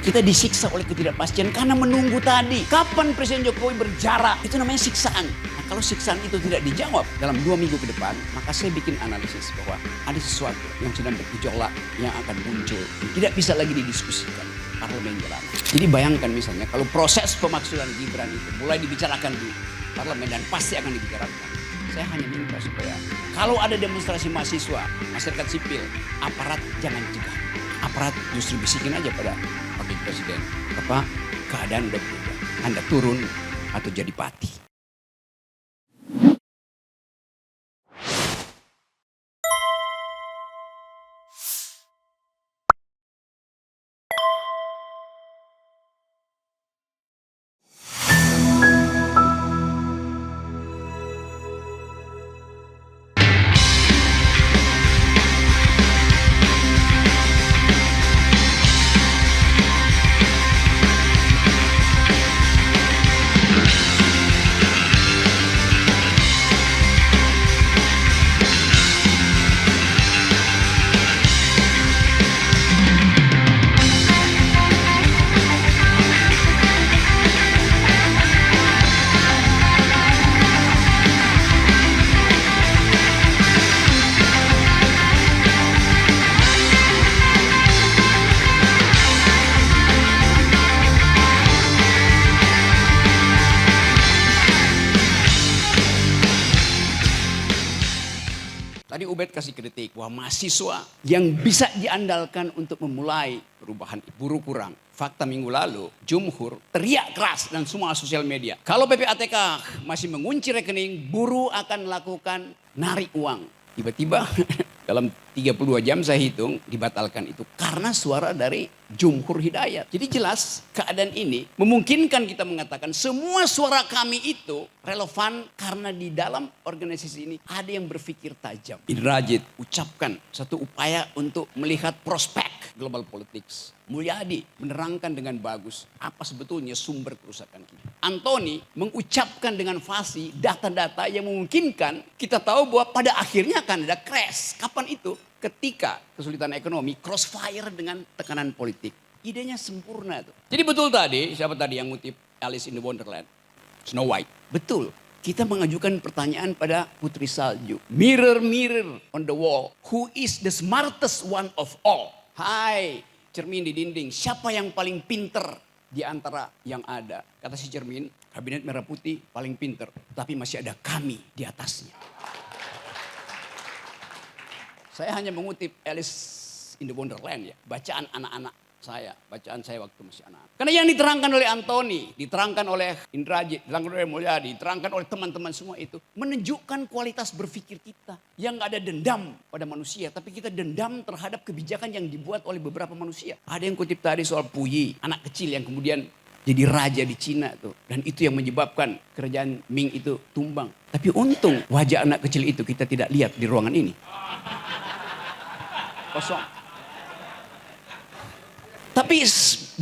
Kita disiksa oleh ketidakpastian karena menunggu tadi. Kapan Presiden Jokowi berjarak? Itu namanya siksaan. Nah, kalau siksaan itu tidak dijawab dalam 2 minggu ke depan, maka saya bikin analisis bahwa ada sesuatu yang sedang bergejolak yang akan muncul. Tidak bisa lagi didiskusikan. Parlemen jalan. Jadi bayangkan misalnya kalau proses pemaksulan Gibran itu mulai dibicarakan di parlemen dan pasti akan dibicarakan. Saya hanya minta supaya kalau ada demonstrasi mahasiswa, masyarakat sipil, aparat jangan cegah. Aparat justru bisikin aja pada wakil presiden. Bapak, keadaan udah berubah. Anda turun atau jadi pati. Tadi Ubed kasih kritik bahwa mahasiswa yang bisa diandalkan untuk memulai perubahan buruh kurang. Fakta minggu lalu, Jumhur teriak keras dan semua sosial media. Kalau PPATK masih mengunci rekening, buruh akan melakukan narik uang. Tiba-tiba dalam 32 jam saya hitung dibatalkan itu karena suara dari Jumhur Hidayat. Jadi jelas keadaan ini memungkinkan kita mengatakan semua suara kami itu relevan karena di dalam organisasi ini ada yang berpikir tajam. Indrajit ucapkan satu upaya untuk melihat prospek global politics. Mulyadi menerangkan dengan bagus apa sebetulnya sumber kerusakan kita. Antoni mengucapkan dengan fasih data-data yang memungkinkan kita tahu bahwa pada akhirnya akan ada crash. Kapan itu? Ketika kesulitan ekonomi crossfire dengan tekanan politik. Idenya sempurna tuh. Jadi betul tadi, siapa tadi yang ngutip Alice in the Wonderland? Snow White. Betul. Kita mengajukan pertanyaan pada Putri Salju. Mirror, mirror on the wall. Who is the smartest one of all? Hai, cermin di dinding. Siapa yang paling pinter di antara yang ada? Kata si cermin, kabinet merah putih paling pinter. Tapi masih ada kami di atasnya. Saya hanya mengutip Alice in the Wonderland ya. Bacaan anak-anak saya. Bacaan saya waktu masih anak. Karena yang diterangkan oleh Antoni, diterangkan oleh Indrajit, diterangkan oleh Mulyadi, diterangkan oleh teman-teman semua itu. Menunjukkan kualitas berpikir kita. Yang gak ada dendam pada manusia. Tapi kita dendam terhadap kebijakan yang dibuat oleh beberapa manusia. Ada yang kutip tadi soal Puyi. Anak kecil yang kemudian jadi raja di Cina tuh. Dan itu yang menyebabkan kerajaan Ming itu tumbang. Tapi untung wajah anak kecil itu kita tidak lihat di ruangan ini. Kosong. Tapi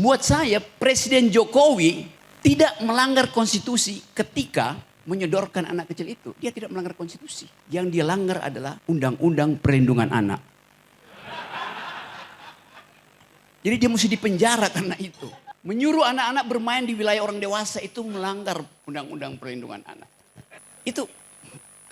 buat saya Presiden Jokowi tidak melanggar konstitusi ketika menyodorkan anak kecil itu. Dia tidak melanggar konstitusi. Yang dia langgar adalah Undang-Undang Perlindungan Anak. Jadi dia mesti dipenjara karena itu. Menyuruh anak-anak bermain di wilayah orang dewasa itu melanggar Undang-Undang Perlindungan Anak. Itu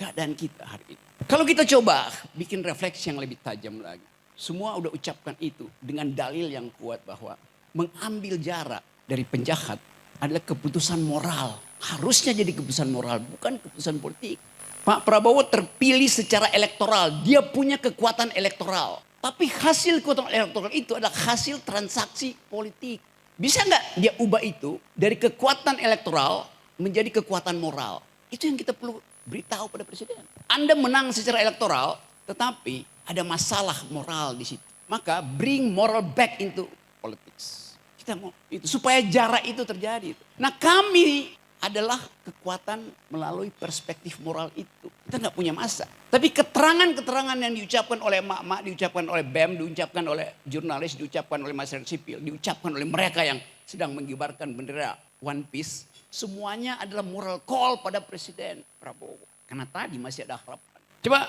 keadaan kita hari ini. Kalau kita coba bikin refleksi yang lebih tajam lagi. Semua udah ucapkan itu dengan dalil yang kuat bahwa mengambil jarak dari penjahat adalah keputusan moral. Harusnya jadi keputusan moral, bukan keputusan politik. Pak Prabowo terpilih secara elektoral, dia punya kekuatan elektoral. Tapi hasil kekuatan elektoral itu adalah hasil transaksi politik. Bisa nggak dia ubah itu dari kekuatan elektoral menjadi kekuatan moral? Itu yang kita perlu beritahu pada presiden. Anda menang secara elektoral, tetapi ada masalah moral di situ. Maka bring moral back into politics. Kita mau itu supaya jarak itu terjadi. Nah kami adalah kekuatan melalui perspektif moral itu. Kita nggak punya masa. Tapi keterangan-keterangan yang diucapkan oleh emak-emak, diucapkan oleh BEM, diucapkan oleh jurnalis, diucapkan oleh masyarakat sipil, diucapkan oleh mereka yang sedang mengibarkan bendera One Piece. Semuanya adalah moral call pada Presiden Prabowo. Karena tadi masih ada harapan. Coba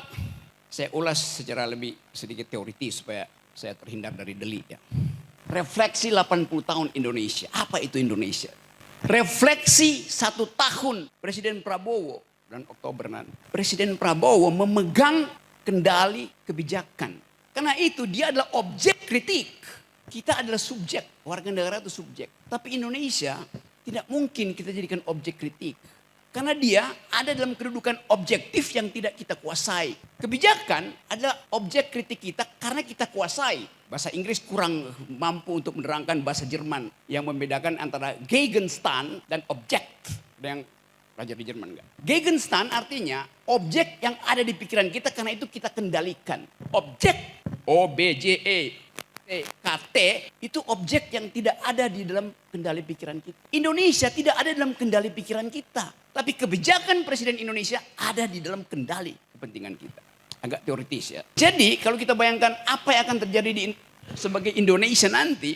saya ulas secara lebih sedikit teoritis supaya saya terhindar dari delik ya. Refleksi 80 tahun Indonesia. Apa itu Indonesia? Refleksi 1 tahun Presiden Prabowo dan Oktober nanti. Presiden Prabowo memegang kendali kebijakan. Karena itu dia adalah objek kritik. Kita adalah subjek. Warga negara itu subjek. Tapi Indonesia tidak mungkin kita jadikan objek kritik. Karena dia ada dalam kedudukan objektif yang tidak kita kuasai. Kebijakan adalah objek kritik kita karena kita kuasai. Bahasa Inggris kurang mampu untuk menerangkan bahasa Jerman yang membedakan antara Gegenstand dan Objekt. Ada yang belajar di Jerman enggak? Gegenstand artinya objek yang ada di pikiran kita karena itu kita kendalikan. Objek, OBJEKT itu objek yang tidak ada di dalam kendali pikiran kita. Indonesia tidak ada dalam kendali pikiran kita. Tapi kebijakan Presiden Indonesia ada di dalam kendali kepentingan kita. Agak teoritis ya. Jadi kalau kita bayangkan apa yang akan terjadi sebagai Indonesia nanti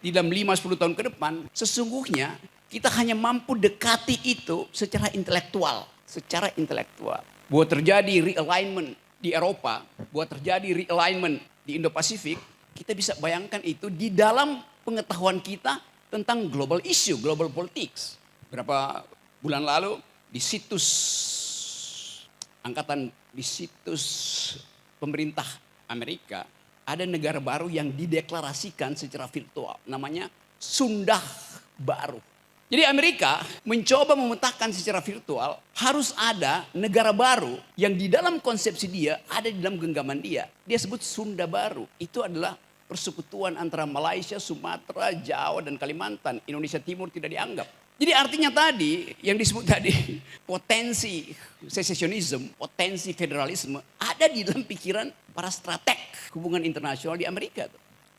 di dalam 5-10 tahun ke depan. Sesungguhnya kita hanya mampu dekati itu secara intelektual. Secara intelektual. Buat terjadi realignment di Eropa. Buat terjadi realignment di Indo-Pasifik. Kita bisa bayangkan itu di dalam pengetahuan kita tentang global issue, global politics. Berapa bulan lalu di situs pemerintah Amerika ada negara baru yang dideklarasikan secara virtual. Namanya Sunda Baru. Jadi Amerika mencoba memetakan secara virtual harus ada negara baru yang di dalam konsepsi dia ada di dalam genggaman dia. Dia sebut Sunda Baru. Itu adalah persekutuan antara Malaysia, Sumatera, Jawa dan Kalimantan. Indonesia Timur tidak dianggap. Jadi artinya tadi yang disebut tadi potensi secessionism, potensi federalisme ada di dalam pikiran para strateg hubungan internasional di Amerika.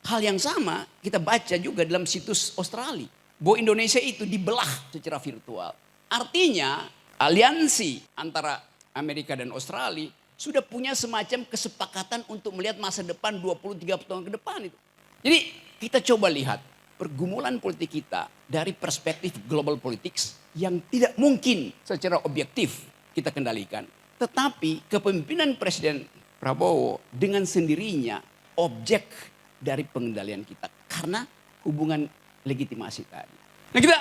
Hal yang sama kita baca juga dalam situs Australia. Bahwa Indonesia itu dibelah secara virtual. Artinya aliansi antara Amerika dan Australia sudah punya semacam kesepakatan untuk melihat masa depan 20-30 tahun ke depan itu. Jadi kita coba lihat pergumulan politik kita dari perspektif global politics yang tidak mungkin secara objektif kita kendalikan. Tetapi kepemimpinan Presiden Prabowo dengan sendirinya objek dari pengendalian kita. Karena hubungan legitimasi tadi. Nah kita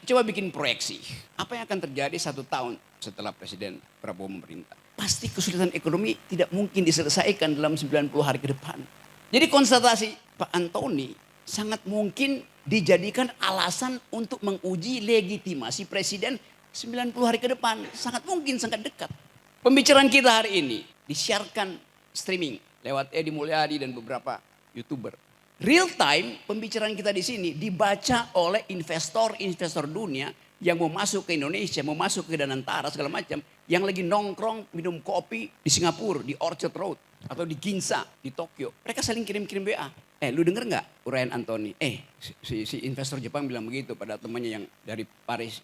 coba bikin proyeksi. Apa yang akan terjadi 1 tahun setelah Presiden Prabowo memerintah. Pasti kesulitan ekonomi tidak mungkin diselesaikan dalam 90 hari ke depan. Jadi konstatasi Pak Antoni sangat mungkin dijadikan alasan untuk menguji legitimasi Presiden 90 hari ke depan. Sangat mungkin, sangat dekat. Pembicaraan kita hari ini disiarkan streaming lewat Edi Mulyadi dan beberapa YouTuber. Real time pembicaraan kita di sini dibaca oleh investor dunia yang mau masuk ke Indonesia, mau masuk ke Danantara segala macam, yang lagi nongkrong minum kopi di Singapura, di Orchard Road atau di Ginza di Tokyo. Mereka saling kirim-kirim WA. Lu denger nggak uraian Antoni? Si investor Jepang bilang begitu pada temannya yang dari Paris,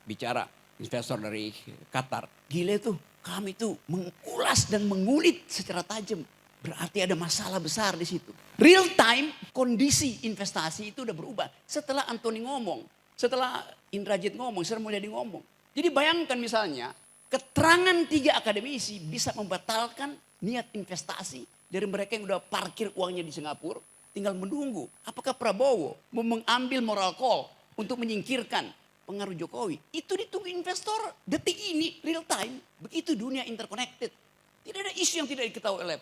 bicara investor dari Qatar. Gila tuh, kami tuh mengulas dan mengulit secara tajam. Berarti ada masalah besar di situ. Real time kondisi investasi itu udah berubah. Setelah Antoni ngomong, setelah Indrajit ngomong, setelah Mulyadi ngomong. Jadi bayangkan misalnya keterangan 3 akademisi bisa membatalkan niat investasi dari mereka yang udah parkir uangnya di Singapura. Tinggal menunggu apakah Prabowo mau mengambil moral call untuk menyingkirkan pengaruh Jokowi. Itu ditunggu investor detik ini real time. Begitu dunia interconnected. Tidak ada isu yang tidak diketahui oleh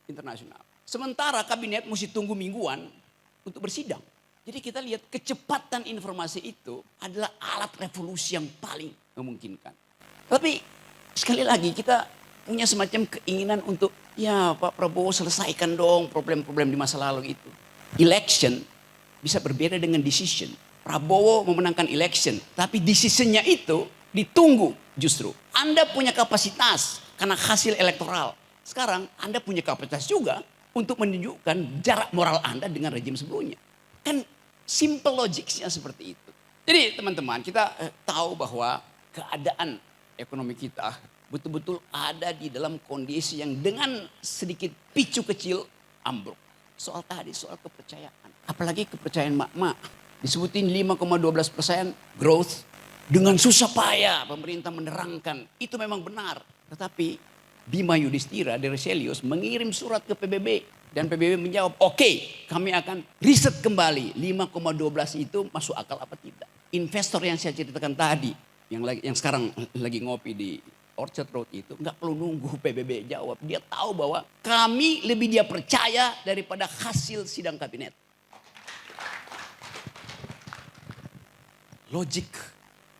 internasional. Sementara kabinet mesti tunggu mingguan untuk bersidang. Jadi kita lihat kecepatan informasi itu adalah alat revolusi yang paling memungkinkan. Tapi sekali lagi kita punya semacam keinginan untuk ya Pak Prabowo selesaikan dong problem-problem di masa lalu itu. Election bisa berbeda dengan decision. Prabowo memenangkan election tapi decisionnya itu ditunggu justru. Anda punya kapasitas karena hasil elektoral. Sekarang Anda punya kapasitas juga untuk menunjukkan jarak moral Anda dengan rejim sebelumnya. Kan simple logiknya seperti itu. Jadi teman-teman kita tahu bahwa keadaan ekonomi kita betul-betul ada di dalam kondisi yang dengan sedikit picu kecil ambruk. Soal tadi, soal kepercayaan. Apalagi kepercayaan mak-mak. Disebutin 5,12% growth. Dengan susah payah pemerintah menerangkan. Itu memang benar. Tetapi Bima Yudhistira dari Selius mengirim surat ke PBB. Dan PBB menjawab, oke, kami akan riset kembali 5,12 itu masuk akal apa tidak. Investor yang saya ceritakan tadi, yang sekarang lagi ngopi di Orchard Road itu, nggak perlu nunggu PBB jawab. Dia tahu bahwa kami lebih dia percaya daripada hasil sidang kabinet. Logik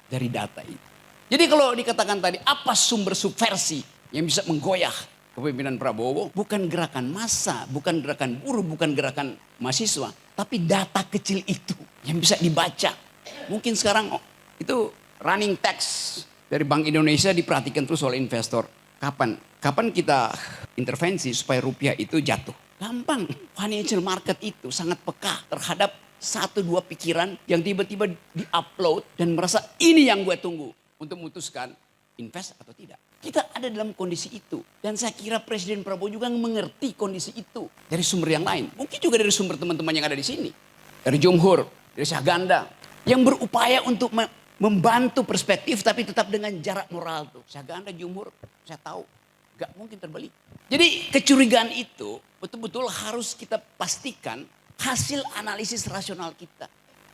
dari data itu. Jadi kalau dikatakan tadi, apa sumber subversi yang bisa menggoyah kepemimpinan Prabowo? Bukan gerakan massa, bukan gerakan buruh, bukan gerakan mahasiswa. Tapi data kecil itu yang bisa dibaca. Mungkin sekarang itu running text dari Bank Indonesia diperhatikan terus oleh investor. Kapan kita intervensi supaya rupiah itu jatuh? Gampang. Financial market itu sangat peka terhadap 1-2 pikiran yang tiba-tiba di-upload dan merasa ini yang gue tunggu untuk memutuskan invest atau tidak. Kita ada dalam kondisi itu. Dan saya kira Presiden Prabowo juga mengerti kondisi itu. Dari sumber yang lain. Mungkin juga dari sumber teman-teman yang ada di sini. Dari Jumhur, dari Syahganda. Yang berupaya untuk membantu perspektif tapi tetap dengan jarak moral tuh. Syahganda, Jumhur, saya tahu gak mungkin terbalik. Jadi kecurigaan itu betul-betul harus kita pastikan hasil analisis rasional kita.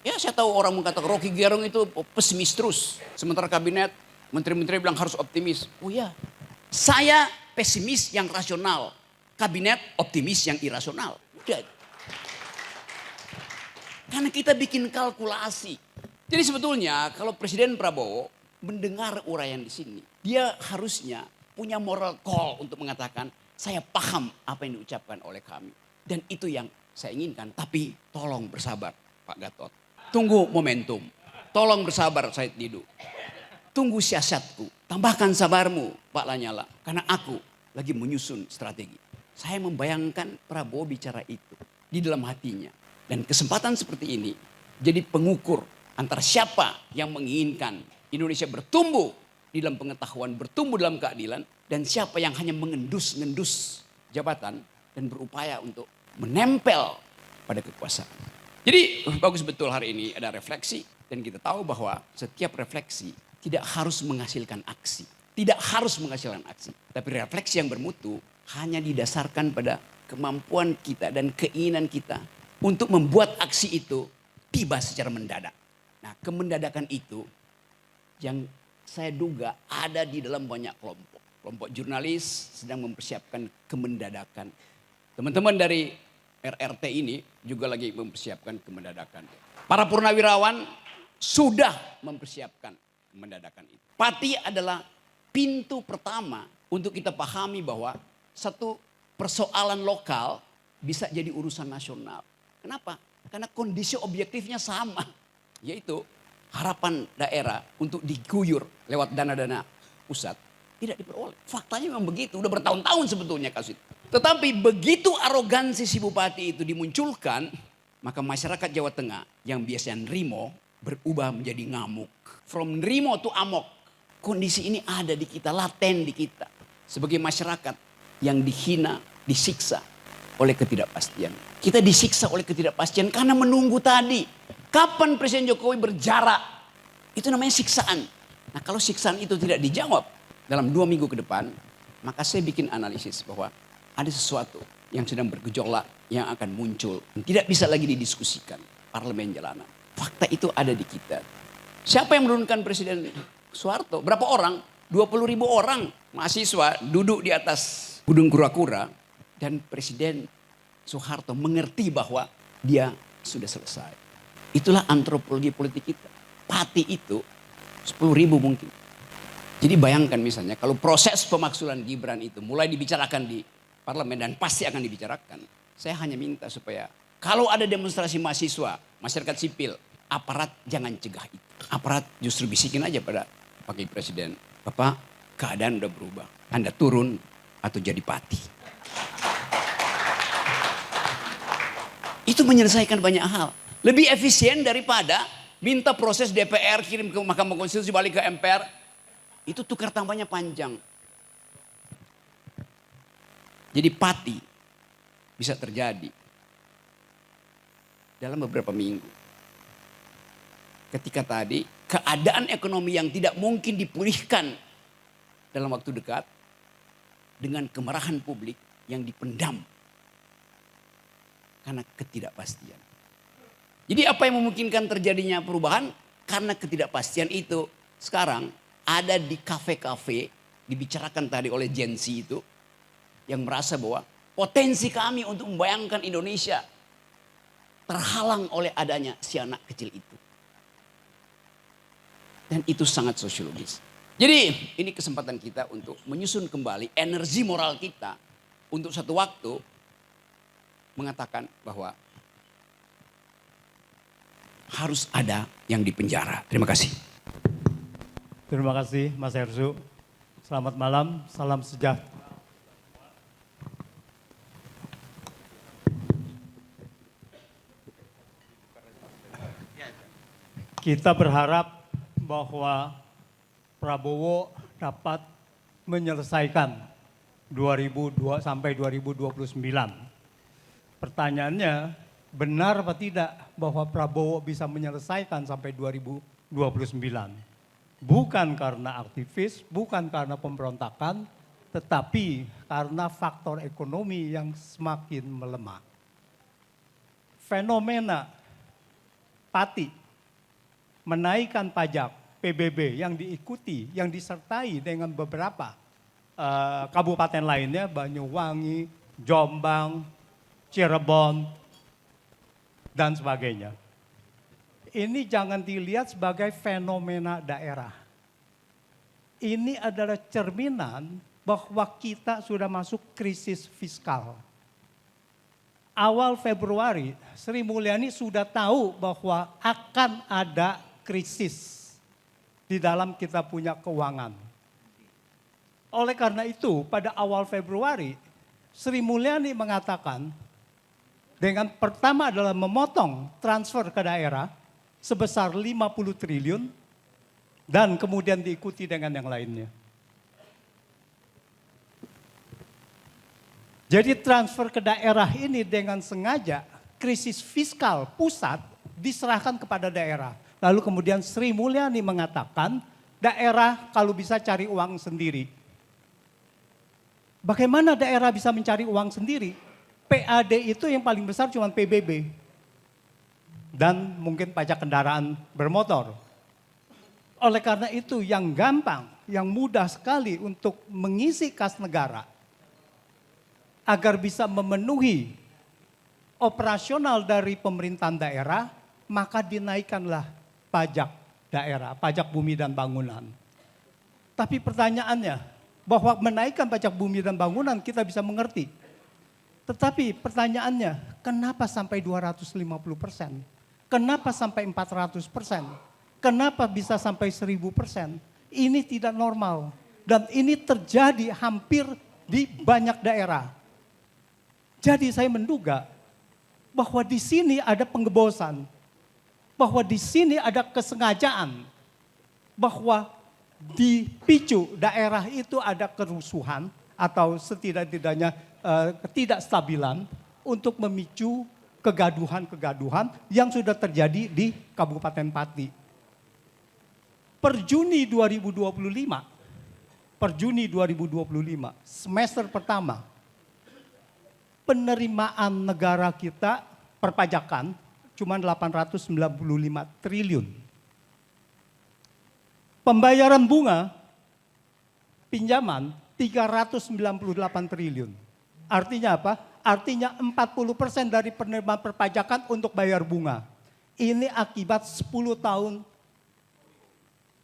Ya saya tahu orang mengatakan Rocky Gerung itu pesimis terus. Sementara kabinet, menteri-menteri bilang harus optimis. Oh ya, saya pesimis yang rasional. Kabinet optimis yang irasional. Udah. Karena kita bikin kalkulasi. Jadi sebetulnya kalau Presiden Prabowo mendengar uraian di sini. Dia harusnya punya moral call untuk mengatakan saya paham apa yang diucapkan oleh kami. Dan itu yang saya inginkan. Tapi tolong bersabar Pak Gatot. Tunggu momentum. Tolong bersabar Said Didu. Tunggu siasatku. Tambahkan sabarmu Pak Lanyala. Karena aku lagi menyusun strategi. Saya membayangkan Prabowo bicara itu di dalam hatinya. Dan kesempatan seperti ini jadi pengukur antara siapa yang menginginkan Indonesia bertumbuh di dalam pengetahuan, bertumbuh dalam keadilan. Dan siapa yang hanya mengendus-ngendus jabatan dan berupaya untuk menempel pada kekuasaan. Jadi bagus betul hari ini ada refleksi dan kita tahu bahwa setiap refleksi tidak harus menghasilkan aksi. Tidak harus menghasilkan aksi. Tapi refleksi yang bermutu hanya didasarkan pada kemampuan kita dan keinginan kita untuk membuat aksi itu tiba secara mendadak. Nah kemendadakan itu yang saya duga ada di dalam banyak kelompok. Kelompok jurnalis sedang mempersiapkan kemendadakan. Teman-teman dari RRT ini juga lagi mempersiapkan kemendadakan. Para purnawirawan sudah mempersiapkan kemendadakan itu. Pati adalah pintu pertama untuk kita pahami bahwa satu persoalan lokal bisa jadi urusan nasional. Kenapa? Karena kondisi objektifnya sama. Yaitu harapan daerah untuk diguyur lewat dana-dana pusat tidak diperoleh. Faktanya memang begitu. Udah bertahun-tahun sebetulnya kasus itu. Tetapi begitu arogansi si bupati itu dimunculkan, maka masyarakat Jawa Tengah yang biasanya nerimo berubah menjadi ngamuk. From nerimo to amok. Kondisi ini ada di kita, laten di kita. Sebagai masyarakat yang dihina, disiksa oleh ketidakpastian. Kita disiksa oleh ketidakpastian karena menunggu tadi. Kapan Presiden Jokowi berjarak? Itu namanya siksaan. Nah kalau siksaan itu tidak dijawab dalam 2 minggu ke depan, maka saya bikin analisis bahwa ada sesuatu yang sedang bergejolak yang akan muncul. Tidak bisa lagi didiskusikan. Parlemen jalanan. Fakta itu ada di kita. Siapa yang menurunkan Presiden Soeharto? Berapa orang? 20.000 orang mahasiswa duduk di atas Gunung Kura-Kura. Dan Presiden Soeharto mengerti bahwa dia sudah selesai. Itulah antropologi politik kita. Pati itu 10.000 mungkin. Jadi bayangkan misalnya kalau proses pemaksulan Gibran itu mulai dibicarakan di parlemen dan pasti akan dibicarakan. Saya hanya minta supaya kalau ada demonstrasi mahasiswa, masyarakat sipil, aparat jangan cegah itu. Aparat justru bisikin aja pada Wakil Presiden. Bapak, keadaan udah berubah. Anda turun atau jadi pati. Itu menyelesaikan banyak hal. Lebih efisien daripada minta proses DPR kirim ke Mahkamah Konstitusi balik ke MPR. Itu tukar tambahnya panjang. Jadi pati bisa terjadi dalam beberapa minggu. Ketika tadi keadaan ekonomi yang tidak mungkin dipulihkan dalam waktu dekat dengan kemarahan publik yang dipendam Karena ketidakpastian. Jadi apa yang memungkinkan terjadinya perubahan? Karena ketidakpastian itu sekarang ada di kafe-kafe, dibicarakan tadi oleh Gen Z itu, yang merasa bahwa potensi kami untuk membayangkan Indonesia terhalang oleh adanya si anak kecil itu. Dan itu sangat sosiologis. Jadi ini kesempatan kita untuk menyusun kembali energi moral kita untuk satu waktu mengatakan bahwa harus ada yang dipenjara. Terima kasih. Terima kasih Mas Hersu. Selamat malam, salam sejahtera. Kita berharap bahwa Prabowo dapat menyelesaikan sampai 2029. Pertanyaannya, benar apa tidak bahwa Prabowo bisa menyelesaikan sampai 2029? Bukan karena aktivis, bukan karena pemberontakan, tetapi karena faktor ekonomi yang semakin melemah. Fenomena Pati menaikkan pajak PBB yang diikuti, yang disertai dengan beberapa kabupaten lainnya, Banyuwangi, Jombang, Cirebon, dan sebagainya. Ini jangan dilihat sebagai fenomena daerah. Ini adalah cerminan bahwa kita sudah masuk krisis fiskal. Awal Februari, Sri Mulyani sudah tahu bahwa akan ada krisis di dalam kita punya keuangan. Oleh karena itu, pada awal Februari, Sri Mulyani mengatakan, dengan pertama adalah memotong transfer ke daerah sebesar 50 triliun dan kemudian diikuti dengan yang lainnya. Jadi transfer ke daerah ini dengan sengaja krisis fiskal pusat diserahkan kepada daerah. Lalu kemudian Sri Mulyani mengatakan daerah kalau bisa cari uang sendiri. Bagaimana daerah bisa mencari uang sendiri? PAD itu yang paling besar cuma PBB. Dan mungkin pajak kendaraan bermotor. Oleh karena itu yang gampang, yang mudah sekali untuk mengisi kas negara. Agar bisa memenuhi operasional dari pemerintahan daerah, maka dinaikkanlah pajak daerah, pajak bumi dan bangunan. Tapi pertanyaannya, bahwa menaikkan pajak bumi dan bangunan kita bisa mengerti. Tetapi pertanyaannya, kenapa sampai 250%? Kenapa sampai 400%? Kenapa bisa sampai 1000%? Ini tidak normal. Dan ini terjadi hampir di banyak daerah. Jadi saya menduga bahwa di sini ada penggebosan, bahwa di sini ada kesengajaan, bahwa dipicu daerah itu ada kerusuhan atau setidak-tidaknya ketidakstabilan untuk memicu kegaduhan-kegaduhan yang sudah terjadi di Kabupaten Pati. Per Juni 2025, semester pertama, penerimaan negara kita perpajakan cuma 895 triliun. Pembayaran bunga pinjaman 398 triliun. Artinya apa? Artinya 40% dari penerimaan perpajakan untuk bayar bunga. Ini akibat 10 tahun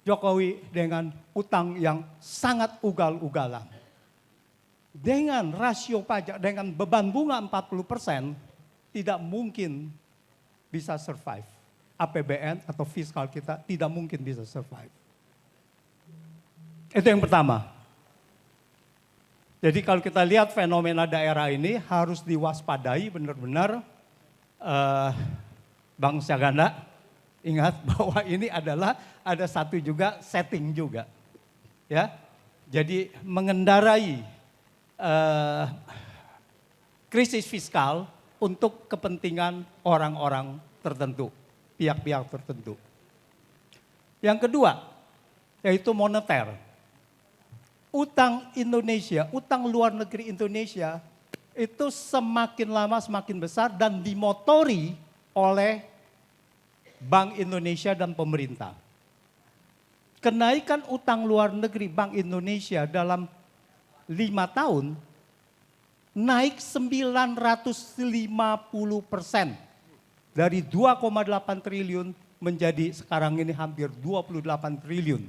Jokowi dengan utang yang sangat ugal-ugalan. Dengan rasio pajak, dengan beban bunga 40%, tidak mungkin bisa survive. APBN atau fiskal kita tidak mungkin bisa survive. Itu yang pertama. Jadi kalau kita lihat fenomena daerah ini harus diwaspadai benar-benar. Bang Syaganda, ingat bahwa ini adalah ada satu juga setting juga. Ya, jadi mengendarai krisis fiskal untuk kepentingan orang-orang tertentu, pihak-pihak tertentu. Yang kedua, yaitu moneter. Utang Indonesia, utang luar negeri Indonesia itu semakin lama semakin besar dan dimotori oleh Bank Indonesia dan pemerintah. Kenaikan utang luar negeri Bank Indonesia dalam 5 tahun naik 950%. Dari 2,8 triliun menjadi sekarang ini hampir 28 triliun.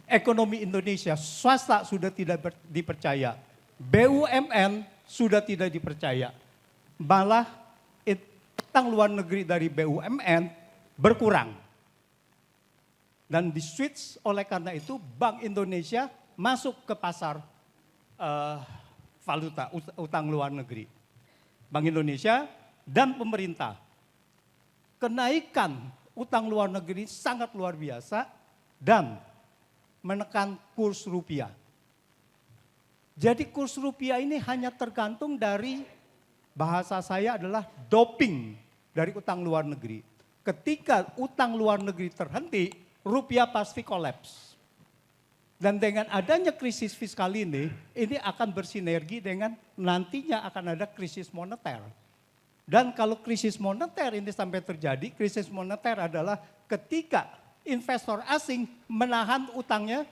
Ekonomi Indonesia swasta sudah tidak dipercaya. BUMN sudah tidak dipercaya. Malah utang luar negeri dari BUMN berkurang. Dan di switch oleh karena itu Bank Indonesia masuk ke pasar valuta utang luar negeri. Bank Indonesia dan pemerintah. Kenaikan utang luar negeri sangat luar biasa dan menekan kurs rupiah. Jadi kurs rupiah ini hanya tergantung dari, bahasa saya adalah doping dari utang luar negeri. Ketika utang luar negeri terhenti, rupiah pasti kolaps. Dan dengan adanya krisis fiskal ini akan bersinergi dengan nantinya akan ada krisis moneter. Dan kalau krisis moneter ini sampai terjadi, krisis moneter adalah ketika investor asing menahan utangnya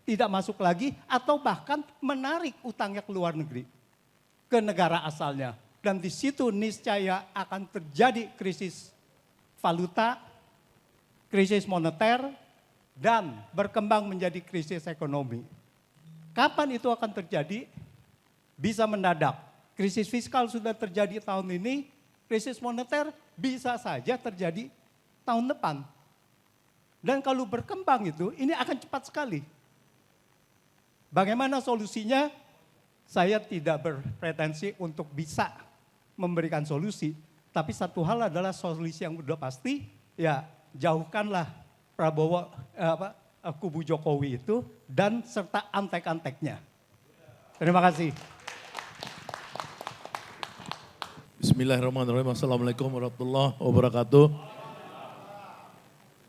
tidak masuk lagi atau bahkan menarik utangnya ke luar negeri, ke negara asalnya. Dan di situ niscaya akan terjadi krisis valuta, krisis moneter, dan berkembang menjadi krisis ekonomi. Kapan itu akan terjadi? Bisa mendadak. Krisis fiskal sudah terjadi tahun ini, krisis moneter bisa saja terjadi tahun depan. Dan kalau berkembang itu, ini akan cepat sekali. Bagaimana solusinya? Saya tidak berpretensi untuk bisa memberikan solusi. Tapi satu hal adalah solusi yang sudah pasti, ya jauhkanlah Prabowo, kubu Jokowi itu dan serta antek-anteknya. Terima kasih. Bismillahirrahmanirrahim. Assalamualaikum warahmatullahi wabarakatuh.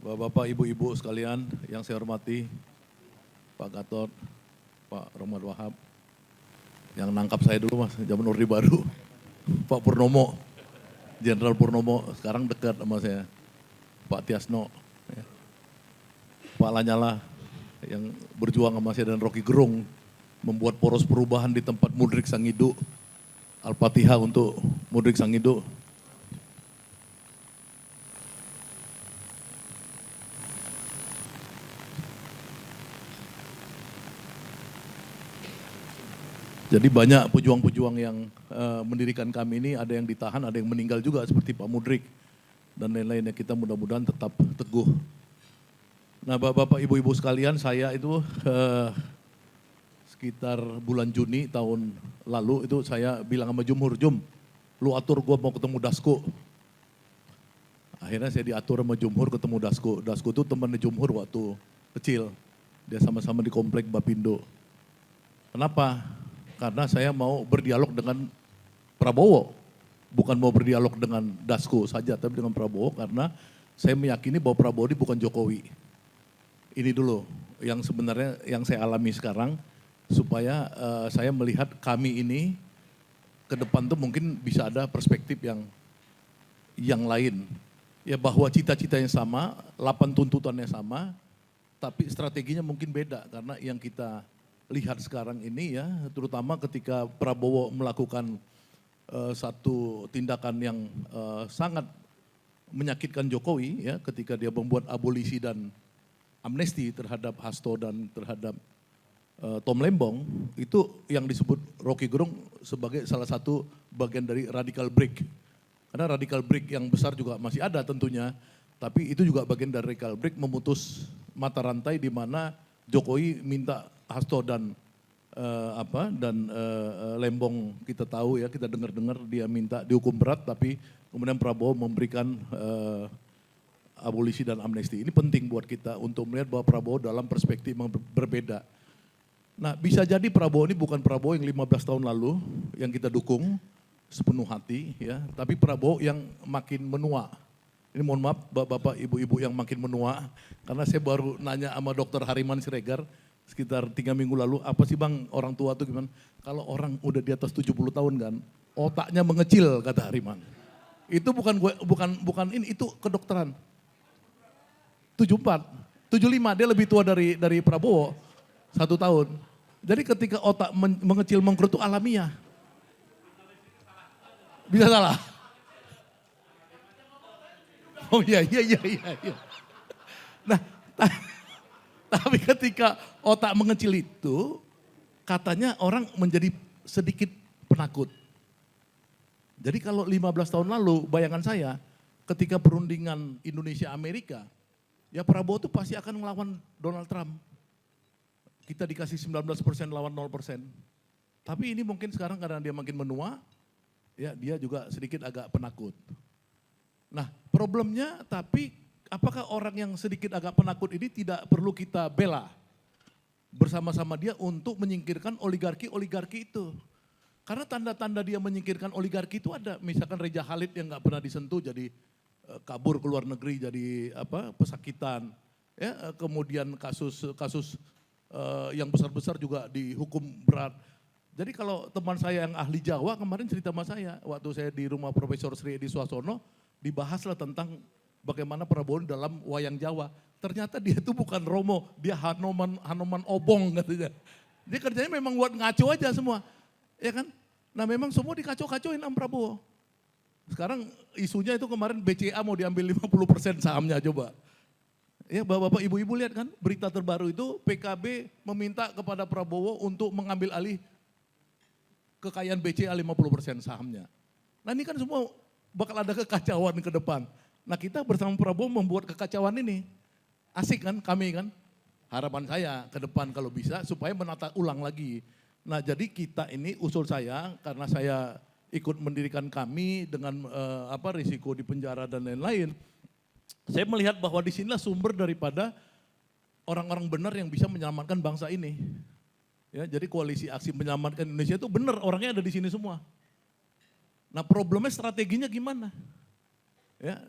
Bapak-bapak, ibu-ibu sekalian yang saya hormati, Pak Gatot, Pak Romad Wahab, yang nangkap saya dulu Mas, zaman Orde Baru, Pak Purnomo, Jenderal Purnomo, sekarang dekat sama saya, Pak Tiasno, ya. Pak Lanyala, yang berjuang sama saya dan Rocky Gerung, membuat poros perubahan di tempat Mudrik Sangido, Al-Fatihah untuk Mudrik Sangido. Jadi banyak pejuang-pejuang yang mendirikan kami ini, ada yang ditahan, ada yang meninggal juga seperti Pak Mudrik dan lain-lainnya. Kita mudah-mudahan tetap teguh. Nah, Bapak Ibu-ibu sekalian, saya itu sekitar bulan Juni tahun lalu itu saya bilang sama Jumhur, Jum, lu atur gua mau ketemu Dasko. Akhirnya saya diatur sama Jumhur ketemu Dasko. Dasko itu temannya Jumhur waktu kecil. Dia sama-sama di komplek Bapindo. Kenapa? Karena saya mau berdialog dengan Prabowo. Bukan mau berdialog dengan Dasko saja, tapi dengan Prabowo karena saya meyakini bahwa Prabowo ini bukan Jokowi. Ini dulu yang sebenarnya yang saya alami sekarang, supaya saya melihat kami ini ke depan tuh mungkin bisa ada perspektif yang lain. Ya bahwa cita-citanya sama, 8 tuntutannya sama, tapi strateginya mungkin beda karena yang kita lihat sekarang ini ya, terutama ketika Prabowo melakukan satu tindakan yang sangat menyakitkan Jokowi ya, ketika dia membuat abolisi dan amnesti terhadap Hasto dan terhadap Tom Lembong, itu yang disebut Rocky Gerung sebagai salah satu bagian dari radical break. Karena radical break yang besar juga masih ada tentunya, tapi itu juga bagian dari radical break, memutus mata rantai di mana Jokowi minta Hasto dan Lembong, kita tahu ya, kita dengar-dengar dia minta dihukum berat, tapi kemudian Prabowo memberikan abolisi dan amnesti. Ini penting buat kita untuk melihat bahwa Prabowo dalam perspektif yang berbeda. Nah, bisa jadi Prabowo ini bukan Prabowo yang 15 tahun lalu yang kita dukung sepenuh hati ya, tapi Prabowo yang makin menua. Ini mohon maaf Bapak Ibu-ibu yang makin menua, karena saya baru nanya sama Dr. Hariman Siregar, sekitar 3 minggu lalu, apa sih Bang orang tua tuh gimana? Kalau orang udah di atas 70 tahun kan, otaknya mengecil kata Hariman. Itu bukan ini, itu kedokteran. 74, 75 dia lebih tua dari Prabowo 1 tahun. Jadi ketika otak mengecil mengkerut itu alamiah. Bisa salah. Oh iya. Nah, tapi ketika otak mengecil itu, katanya orang menjadi sedikit penakut. Jadi kalau 15 tahun lalu, bayangan saya, ketika perundingan Indonesia-Amerika, ya Prabowo itu pasti akan melawan Donald Trump. Kita dikasih 19% lawan 0%. Tapi ini mungkin sekarang karena dia makin menua, ya dia juga sedikit agak penakut. Nah problemnya tapi apakah orang yang sedikit agak penakut ini tidak perlu kita bela bersama-sama dia untuk menyingkirkan oligarki-oligarki itu. Karena tanda-tanda dia menyingkirkan oligarki itu ada. Misalkan Reja Khalid yang nggak pernah disentuh jadi kabur ke luar negeri jadi pesakitan. Ya, kemudian kasus yang besar-besar juga dihukum berat. Jadi kalau teman saya yang ahli Jawa kemarin cerita sama saya, waktu saya di rumah Profesor Sri Edi Suasono, dibahaslah tentang bagaimana Prabowo dalam wayang Jawa. Ternyata dia itu bukan Romo, dia Hanoman Obong katanya. Dia kerjanya memang buat ngaco aja semua. Ya kan? Nah memang semua dikacau-kacauin sama Prabowo. Sekarang isunya itu kemarin BCA mau diambil 50% sahamnya coba. Ya bapak-bapak ibu-ibu lihat kan berita terbaru itu PKB meminta kepada Prabowo untuk mengambil alih kekayaan BCA 50% sahamnya. Nah ini kan semua bakal ada kekacauan ke depan. Nah kita bersama Prabowo membuat kekacauan ini. Asik kan kami kan. Harapan saya ke depan kalau bisa supaya menata ulang lagi. Nah jadi kita ini usul saya karena saya ikut mendirikan kami dengan risiko di penjara dan lain-lain. Saya melihat bahwa di sinilah sumber daripada orang-orang benar yang bisa menyelamatkan bangsa ini. Ya, jadi koalisi aksi menyelamatkan Indonesia itu benar orangnya ada di sini semua. Nah problemnya strateginya gimana? Ya,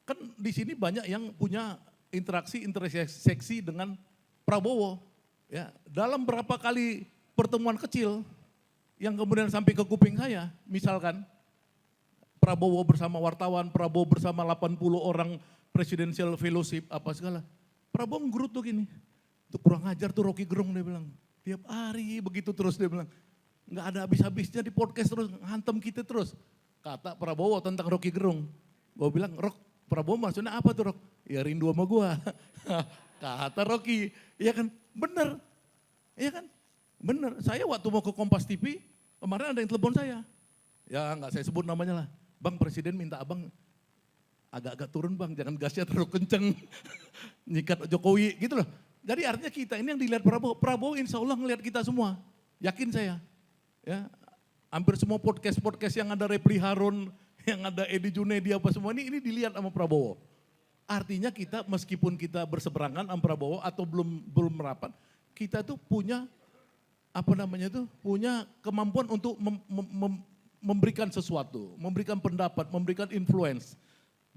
kan di sini banyak yang punya interseksi dengan Prabowo. Ya, dalam berapa kali pertemuan kecil yang kemudian sampai ke kuping saya, misalkan Prabowo bersama wartawan, Prabowo bersama 80 orang presidential fellowship apa segala. Prabowo menggerutuk gini, itu kurang ajar tuh Rocky Gerung dia bilang. Tiap hari begitu terus dia bilang. Nggak ada habis-habisnya di podcast terus, hantam kita terus. Kata Prabowo tentang Rocky Gerung. Gue bilang, Prabowo maksudnya apa tuh Rok? Ya rindu sama gue. Kata Rocky, iya kan bener. Iya kan bener. Saya waktu mau ke Kompas TV, kemarin ada yang telepon saya. Ya nggak saya sebut namanya lah. Bang Presiden minta abang agak-agak turun bang, jangan gasnya terlalu kenceng. Nyikat Jokowi gitu loh. Jadi artinya kita ini yang dilihat Prabowo. Prabowo insya Allah ngelihat kita semua. Yakin saya. Ya, hampir semua podcast yang ada Repli Harun, yang ada Edi Junedi apa semua ini dilihat sama Prabowo. Artinya kita meskipun kita berseberangan sama Prabowo atau belum merapat, kita tuh punya punya kemampuan untuk memberikan sesuatu, memberikan pendapat, memberikan influence.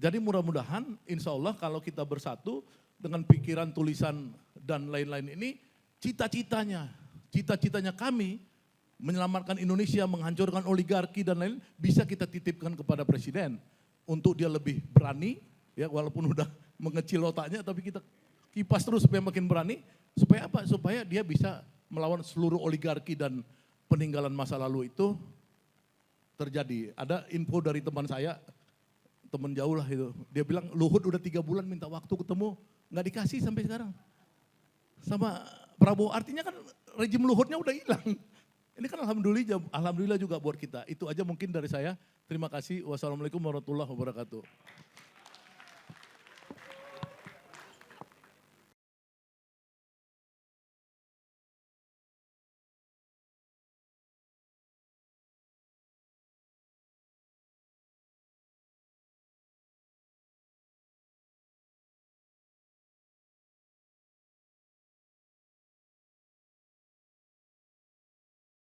Jadi mudah-mudahan insya Allah kalau kita bersatu dengan pikiran, tulisan dan lain-lain ini, cita-citanya kami menyelamatkan Indonesia, menghancurkan oligarki dan lain bisa kita titipkan kepada Presiden untuk dia lebih berani, ya walaupun udah mengecil otaknya, tapi kita kipas terus supaya makin berani, supaya apa? Supaya dia bisa melawan seluruh oligarki dan peninggalan masa lalu itu terjadi. Ada info dari teman saya, teman jauh lah itu. Dia bilang Luhut udah 3 bulan minta waktu ketemu, nggak dikasih sampai sekarang. Sama Prabowo, artinya kan rejim Luhutnya udah hilang. Ini kan alhamdulillah juga buat kita. Itu aja mungkin dari saya. Terima kasih. Wassalamualaikum warahmatullahi wabarakatuh.